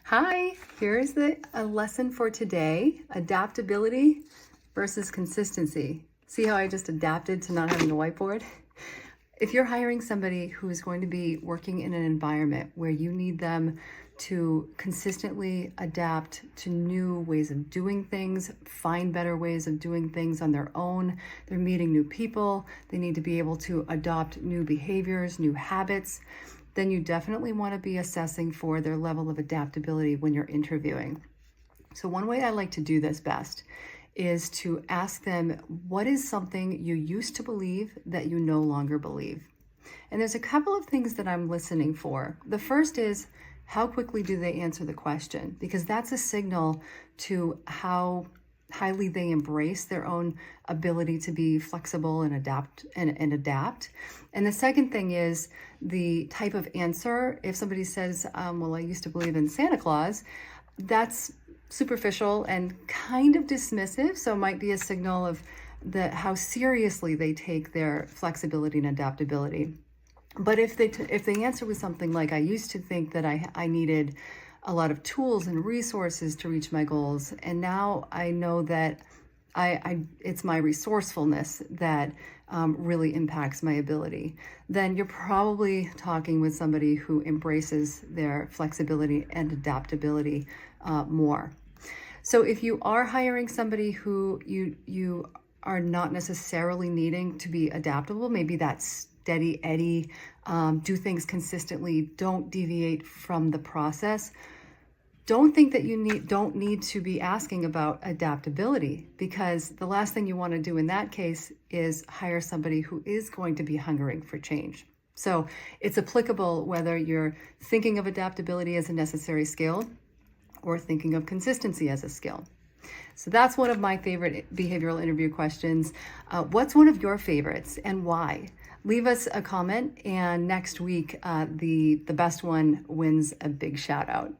Hi, here's a lesson for today, adaptability versus consistency. See how I just adapted to not having a whiteboard? If you're hiring somebody who is going to be working in an environment where you need them to consistently adapt to new ways of doing things, find better ways of doing things on their own, they're meeting new people, they need to be able to adopt new behaviors, new habits, then you definitely want to be assessing for their level of adaptability when you're interviewing. So one way I like to do this best is to ask them, what is something you used to believe that you no longer believe? And there's a couple of things that I'm listening for. The first is, how quickly do they answer the question? Because that's a signal to how highly they embrace their own ability to be flexible and adapt. And the second thing is the type of answer. If somebody says, well, I used to believe in Santa Claus, that's superficial and kind of dismissive. So it might be a signal of how seriously they take their flexibility and adaptability. But if they answer with something like, I used to think that I needed a lot of tools and resources to reach my goals, and now I know that it's my resourcefulness that really impacts my ability, then you're probably talking with somebody who embraces their flexibility and adaptability more. So if you are hiring somebody who you are not necessarily needing to be adaptable, maybe that's steady Eddie, do things consistently, don't deviate from the process. Don't think that you don't need to be asking about adaptability, because the last thing you want to do in that case is hire somebody who is going to be hungering for change. So it's applicable whether you're thinking of adaptability as a necessary skill or thinking of consistency as a skill. So that's one of my favorite behavioral interview questions. What's one of your favorites and why? Leave us a comment, and next week, the best one wins a big shout out.